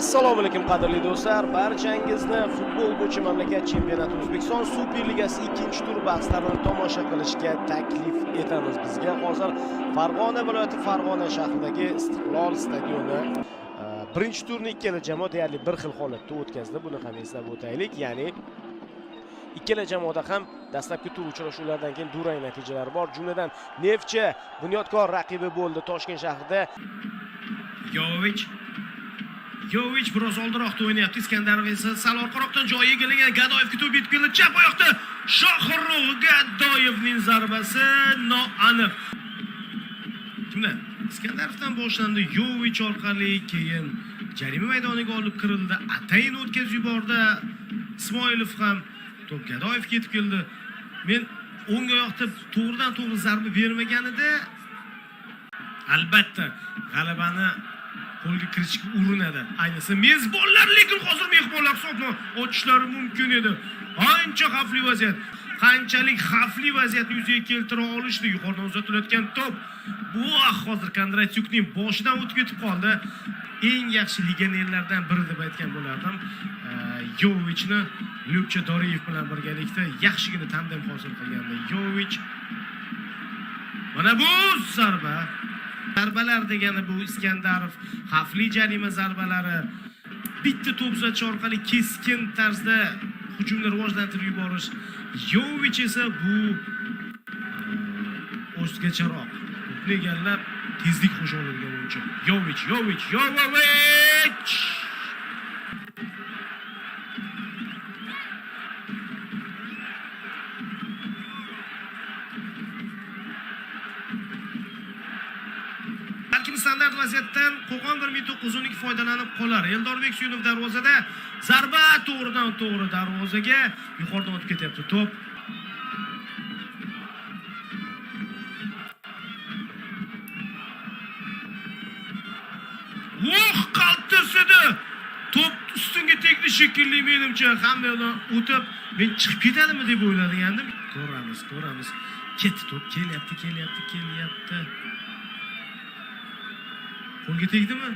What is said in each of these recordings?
Assalomu alaykum qadrli do'stlar, barchangizni futbol bo'yicha mamlakat chempionati O'zbekiston Superligasi 2-tur bahslarini tomosha qilishga taklif etamiz. Bizga hozir Farg'ona viloyati Farg'ona shahridagi Istiqlol stadioni birinchi turni ikkala jamoa deyarli bir xil holatda o'tkazdi. Buni ham eslab o'taylik. Ya'ni ikkala jamoada ham dastlabki tur uchrashuvlaridan keyin durang natijalar bor. Jumladan Neftchi Bunyodkor raqibi bo'ldi Toshkent shahrida. Yovich biroz oldiroqda o'ynayapti. Iskandarov esa sal orqaroqdan joyi egallagan. Gadoyev kutib yetib keldi. Chap oyoqda Shohruh Gadoyevning zarbasi noaniq. Kimlar? Iskandarovdan boshlandi. Yovich orqali keyin jarima maydoniga olib kirildi. Atayin o'tkazib yubordi. Ismoilov ham to'p Gadoyevga yetib keldi. Men o'ng oyoqda to'g'ridan-to'g'ri zarba bermaganida albatta g'alabani qo'lga kirishga urinadi. Ayniqsa mezbonlar, lekin hozir mehmonlar hisobni ochishlari mumkin edi. Ancha xavfli vaziyat. Qanchalik xavfli vaziyatni yuzaga keltira olishdi. Yuqoridan uzatilayotgan to'p. Bu hozir Kondratyukning boshidan o'tib ketib qoldi. Eng yaxshi legionerlardan biri deb aytgan bo'lardim. Yovichni Lyukcha Doriyev bilan birgalikda yaxshigina tandem hosil qilgandi. Yovich mana bu zarba. Zarbalar degani bu Iskandarov xavfli jarima zarbalari, bitta to'p uzatish orqali keskin tarzda hujumni rivojlantirib yuborish. Yovich esa bu o'zgacharoq. To'pni egallab tezlik qo'sha oladigan o'yinchi. Yovich. Balkim standart vaziyatdan Qo'qon 1912 foydalanib qolar. Eldorbek Suyunov darvozada zarba to'g'ridan-to'g'ri darvozaga yuqoridan o'tib ketyapti to'p. Qaltirsidi. To'p ustunga tegdi shekilli, menimcha hammadan o'tib men chiqib ketadimi deb o'ylagandim. Ko'ramiz. Ketdi to'p, kelyapti. Qo'lga tegdimi?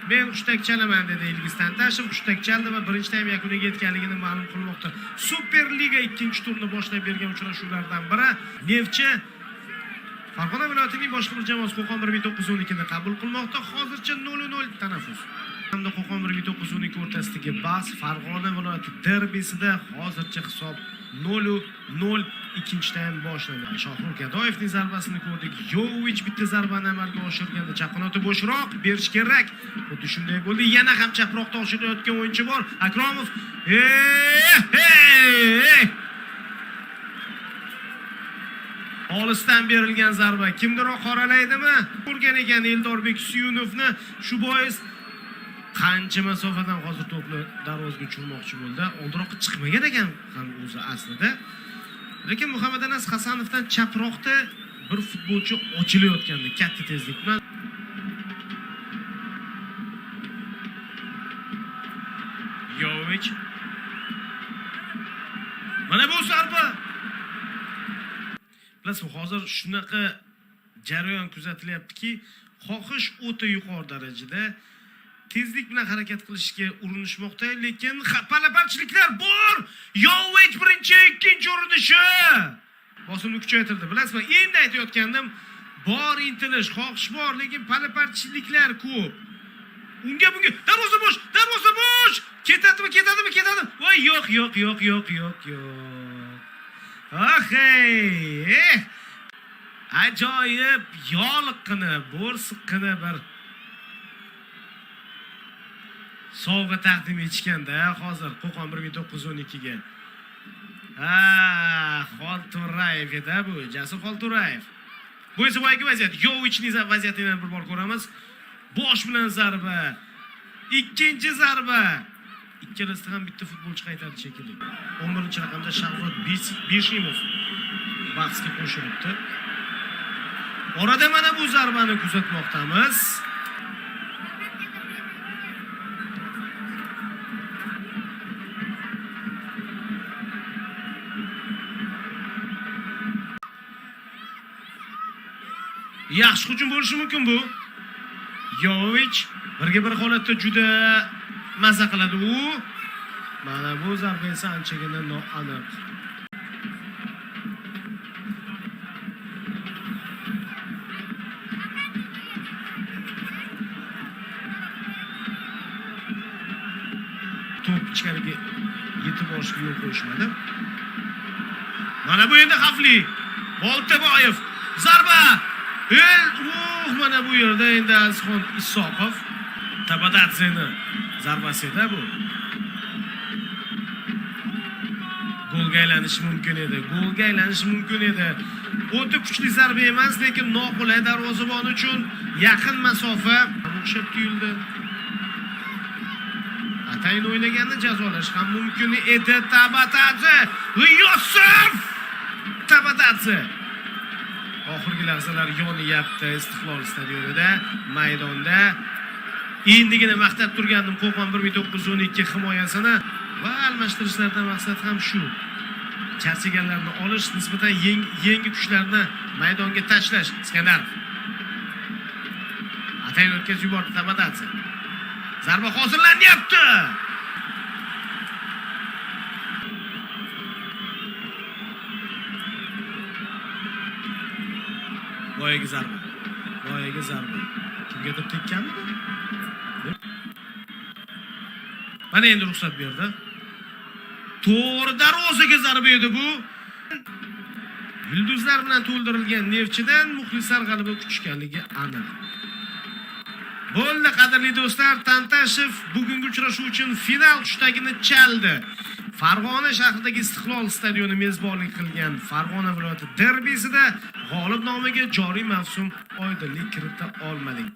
Men hushtak chalaman dedi Ilgiz Tantashev. Hushtak chaldi va birinchi taym yakuniga yetganligini ma'lum qilmoqda. Superliga 2-turni boshlab bergan uchrashuvlardan biri Neftchi Farg'ona viloyatining boshqa bir jamoasi Qo'qon 1912 ni qabul qilmoqda. Hozircha 0-0 tanaffus. Hamda Qo'qon 1912 o'rtasidagi bahs Farg'ona viloyati derbisida hozircha hisob 0-0. Ikkinchi taym boshlandi. Shohruh Gadoyevning zarbasini ko'rdik. Yovich bitta zarbani amalga oshirganda chap qanoti bo'shroq berish kerak. Xuddi shunday bo'ldi. Yana ham chaproqda oshirayotgan o'yinchi bor. Akromov. Olisdan berilgan zarba kimdir qoralaydimi? Ko'rgan ekan Eldorbek Suyunovni. Shu bois qancha masofadan hozir to'pni darvozaga tushirmoqchi bo'ldi. Oldiroqqa chiqmagan ekan ham o'zi aslida. Lekin Muhammadanas Hasanovdan chaproqda bir futbolchi ochilayotgandi katta tezlik bilan. Yovich. Mana bu zarba. Bilasizmi, hozir shunaqa jarayon kuzatilyaptiki, xohish o'ta yuqori darajada tezlik bilan harakat qilishga urinishmoqda, lekin palaparchiliklar bor. Yovich birinchi, ikkinchi urinishi. Bosimni kuchaytirdi. Bilasizmi, endi aytayotgandim, bor intilish, xohish bor, lekin palaparchiliklar ko'p. Bunga darvoza bo'sh. Ketadimi? Voy, yo'q. Ahey. Ajoyib, yoliqqina, bo'rsiqqina bir sovg'a taqdim etishganda hozir Qo'qon 1912 ga. Xolturayev edi bu, Jasur Xolturayev. Bu esa boyagi vaziyat. Yovichning vaziyatini bir bor ko'ramiz. Bosh bilan zarba. Ikkinchi zarba. Ikkalasida ham bitta futbolchi qaytardi shekilli. 11-raqamda Shahzod Beshimov bahsga qo'shilibdi. Orada mana bu zarbani kuzatmoqdamiz. Yaxshi hujum bo'lishi mumkin bu. Yovich birga bir holatda juda maza qiladi u. Mana bu zarba esa anchagina noaniq. To'p ichkariga yetib borishga yo'l qo'yishmadi. Mana bu endi xavfli. Boltaboyev zarba. Mana bu yerda endi Azizxon Isoqov Tabatatseni zarbasi edi bu. Golga aylanishi mumkin edi. Golga aylanishi mumkin edi. O'ta kuchli zarba emas, lekin noqulay darvozabon uchun yaqin masofa o'xshab tuyuldi. Atayin o'ynaganda jazolash ham mumkin edi. Tabatatsi, Yosif Tabatatsi. Oxirgi lahzalar yonyapti Istiqlol stadionida, maydonda. Endigina maqtab turgandim Qo'qon 1912 himoyasini va almashtirishlardan maqsad ham shu. Charchaganlarni olish, nisbatan yangi kuchlarni maydonga tashlash. Iskandarov. Atayin o'tkazib yubordi Tabatatsi. Zarba hozirlanyapti. Boyaga zarba. Kimgadir tekkanmi? Mana endi ruxsat berdi. To'g'ri darvozaga zarba edi bu. Yulduzlar bilan to'ldirilgan Neftchidan muxlislar g'alaba kutishganligi aniq. Bo'ldi qadrli do'stlar, Tantashev bugungi uchrashuv uchun final hushtakini chaldi. Farg'ona shahridagi Istiqlol stadioni mezbonlik qilgan Farg'ona viloyati derbisida g'olib nomiga joriy mavsum oydinlik kirita olmadik.